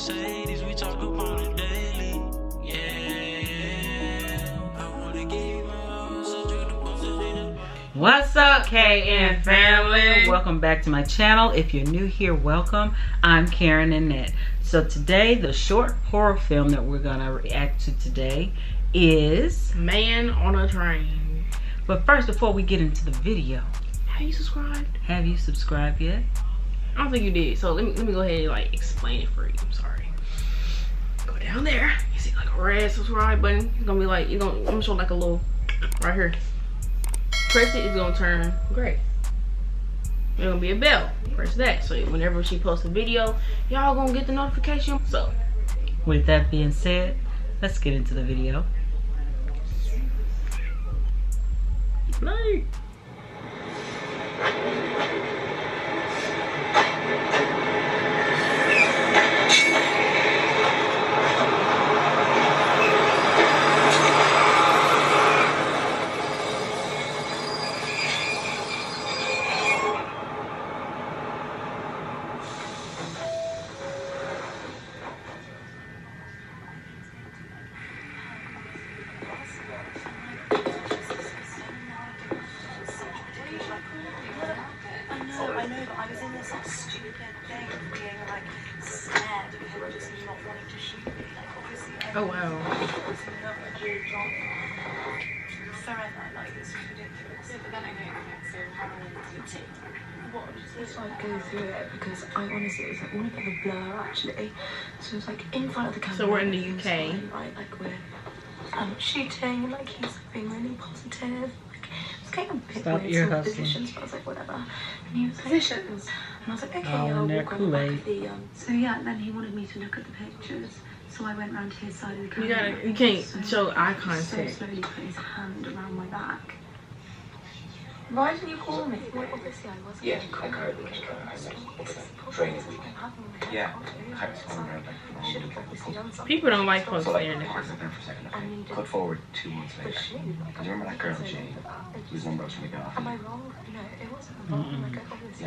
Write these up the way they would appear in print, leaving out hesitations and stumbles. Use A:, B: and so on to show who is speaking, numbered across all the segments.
A: Mercedes, we talk about it daily. Yeah, I wanna give you my all, so you the boss of it.
B: What's up, KN family? Welcome back to my channel. If you're new here, welcome. I'm Karen Annette. So today, the short horror film that we're gonna react to today is
C: Man on a Train.
B: But first, before we get into the video,
C: Have you subscribed?
B: have you subscribed yet?
C: I don't think you did. So let me go ahead and like explain it for you. I'm sorry. Go down there. You see like a red subscribe button. It's gonna be like I'm gonna show like a little right here. Press it, it's gonna turn gray. There's gonna be a bell. Press that. So whenever she posts a video, y'all gonna get the notification. So
B: With that being said, let's get into the video. Play.
D: I know, but I was in this stupid thing of being like scared of him just not wanting to shoot me. Like obviously I
C: oh wow.
D: obviously love my job forever, like it's ridiculous. Yeah, but then I get so how long does it take? What just like go through it because I honestly it was like all a bit of a blur actually. So it was like in front of the camera.
C: So we're in the UK.
D: Right, like we're shooting and like he's being really positive. It's kind of a bit
B: Stop
D: weird,
B: ear
D: some
B: hustling.
D: positions, but I was like, whatever. And he was like, positions. And I was like, okay,
B: Oh,
D: I'll
B: and they're
D: walk on the back of
B: Kool-Aid.
D: the, So yeah, then he wanted me to look at the pictures. So I went round to his side of the camera.
C: You can't
D: So
C: show eye
D: So
C: contact.
D: slowly put his hand around my back. Why didn't you call me? Well, obviously I wasn't.
E: Yeah,
D: going to
E: I
D: call
E: heard
D: you.
E: what you're trying to say. It's
D: It's
E: a training week.
D: possible.
E: Yeah, I was
D: Sorry.
E: wondering like
D: I should have obviously done something.
C: People don't like folks
E: so like
C: staring at
E: pause
C: them.
E: it there for a second.
D: I
E: Okay.
D: needed-
E: Cut forward 2 months
D: But
E: later.
D: she, like,
E: Do you remember that girl Jane whose number I was trying to get off?
D: am I wrong? No, it wasn't wrong. Like I obviously.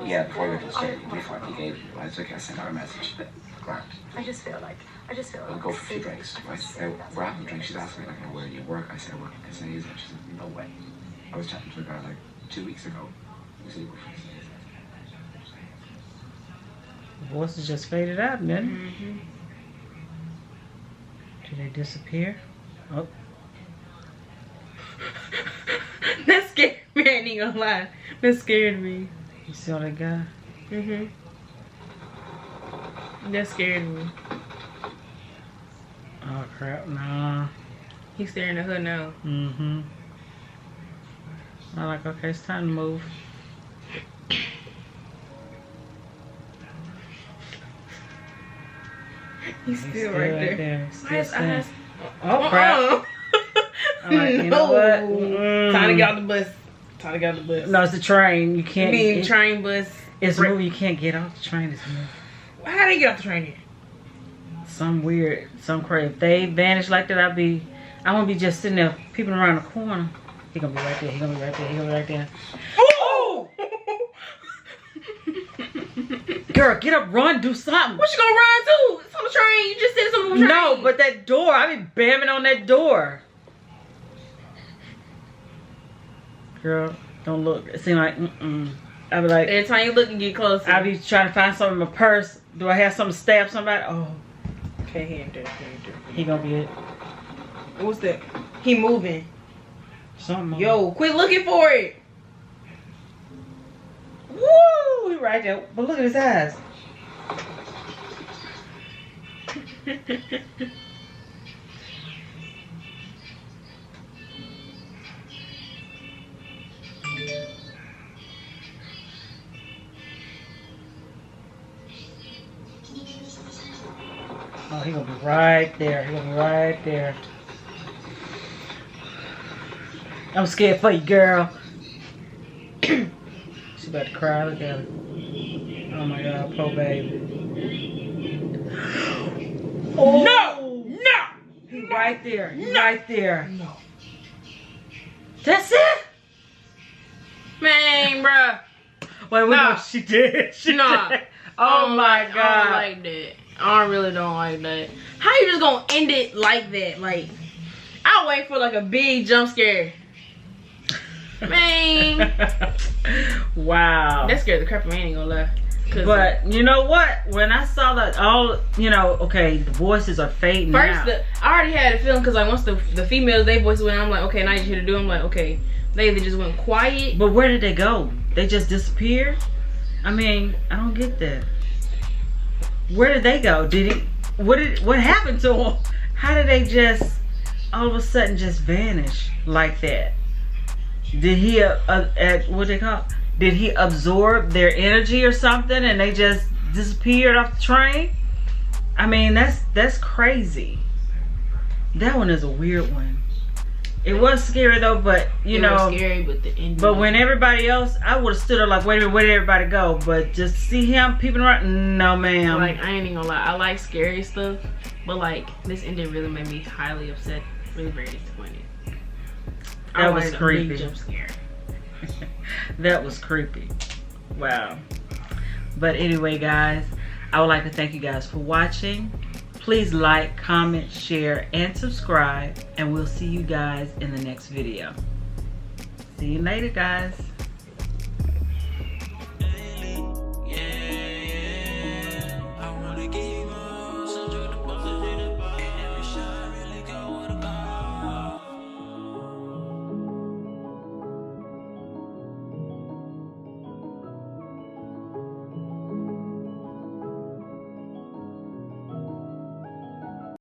E: Yeah. Yeah, before we got to the straight, before he gave you, I was like, I sent her a message. Grant,
D: I just feel like
E: we'll go for a few drinks. Right? Now, we're having drinks. She's asking me like, where do you work? I said I work in Casades, and she said, no way. I was chatting to a guy like 2 weeks ago. You see,
B: The voices just faded out, didn't it?
C: Mm-hmm.
B: Did they disappear? Oh,
C: That scared me. I ain't gonna lie. That scared me.
B: you saw that guy?
C: Mm-hmm. That scared me.
B: Oh crap, nah.
C: He's staring at her now.
B: Mm-hmm. I'm like, okay, it's time to move.
C: He's still right there.
B: Still
C: Why his
B: standing.
C: eyes?
B: Oh crap. I'm like, you know what?
C: Time to get out the bus. Time to get out the bus.
B: No, it's the train. You can't.
C: Being train bus.
B: It's moving. You can't get off the train. It's moving.
C: How they get off the train here?
B: Some weird, some crazy. If they vanish like that, I won't be just sitting there peeping around the corner. He gonna be right there. He gonna be right there. He gonna be right there.
C: Oh!
B: Girl, get up, run, do something.
C: What you gonna run to? It's on the train. You just said it's on the train.
B: No, but that door. I be bamming on that door. Girl, don't look. It seems like I be like,
C: every time you look and get closer.
B: I be trying to find something in my purse. Do I have something to stab somebody? Oh,
C: Okay, he ain't there.
B: he gonna be it.
C: What's that? He moving.
B: Something.
C: Yo, quit looking for it.
B: Woo! He right there. But look at his eyes. Oh, he gonna be right there. He gonna be right there. I'm scared for you, girl. She about to cry. Look at her. Oh my God, poor baby. Oh no! No! He right there. He right there.
C: No.
B: That's it?
C: Man, bruh.
B: Wait,
C: Nah.
B: no, she did. She
C: Nah.
B: did. Oh my
C: I
B: God.
C: don't like that. I really don't like that. How you just gonna end it like that? Like, I'll wait for like a big jump scare. Man.
B: Wow.
C: That scared the crap out of me, I ain't gonna lie.
B: But you know what? When I saw that, all okay, the voices are fading
C: first,
B: out.
C: I already had a feeling because like once the females, they voices went, I'm like, okay, now you here to do. I'm like, okay, they just went quiet.
B: But where did they go? They just disappeared? I mean, I don't get that. Where did they go? What happened to them? How did they just all of a sudden just vanish like that? Did he what they call? Did he absorb their energy or something and they just disappeared off the train? I mean, that's crazy. That one is a weird one. It was scary though, but you know,
C: was scary, but the ending.
B: But when everybody else, I would have stood up like, wait a minute, where did everybody go? But just see him peeping around, no ma'am.
C: Like, I ain't even gonna lie, I like scary stuff, but like this ending really made me highly upset, really very disappointed.
B: That was creepy.
C: Big jump scare.
B: That was creepy. Wow. But anyway, guys, I would like to thank you guys for watching. Please like, comment, share, and subscribe. And we'll see you guys in the next video. See you later, guys.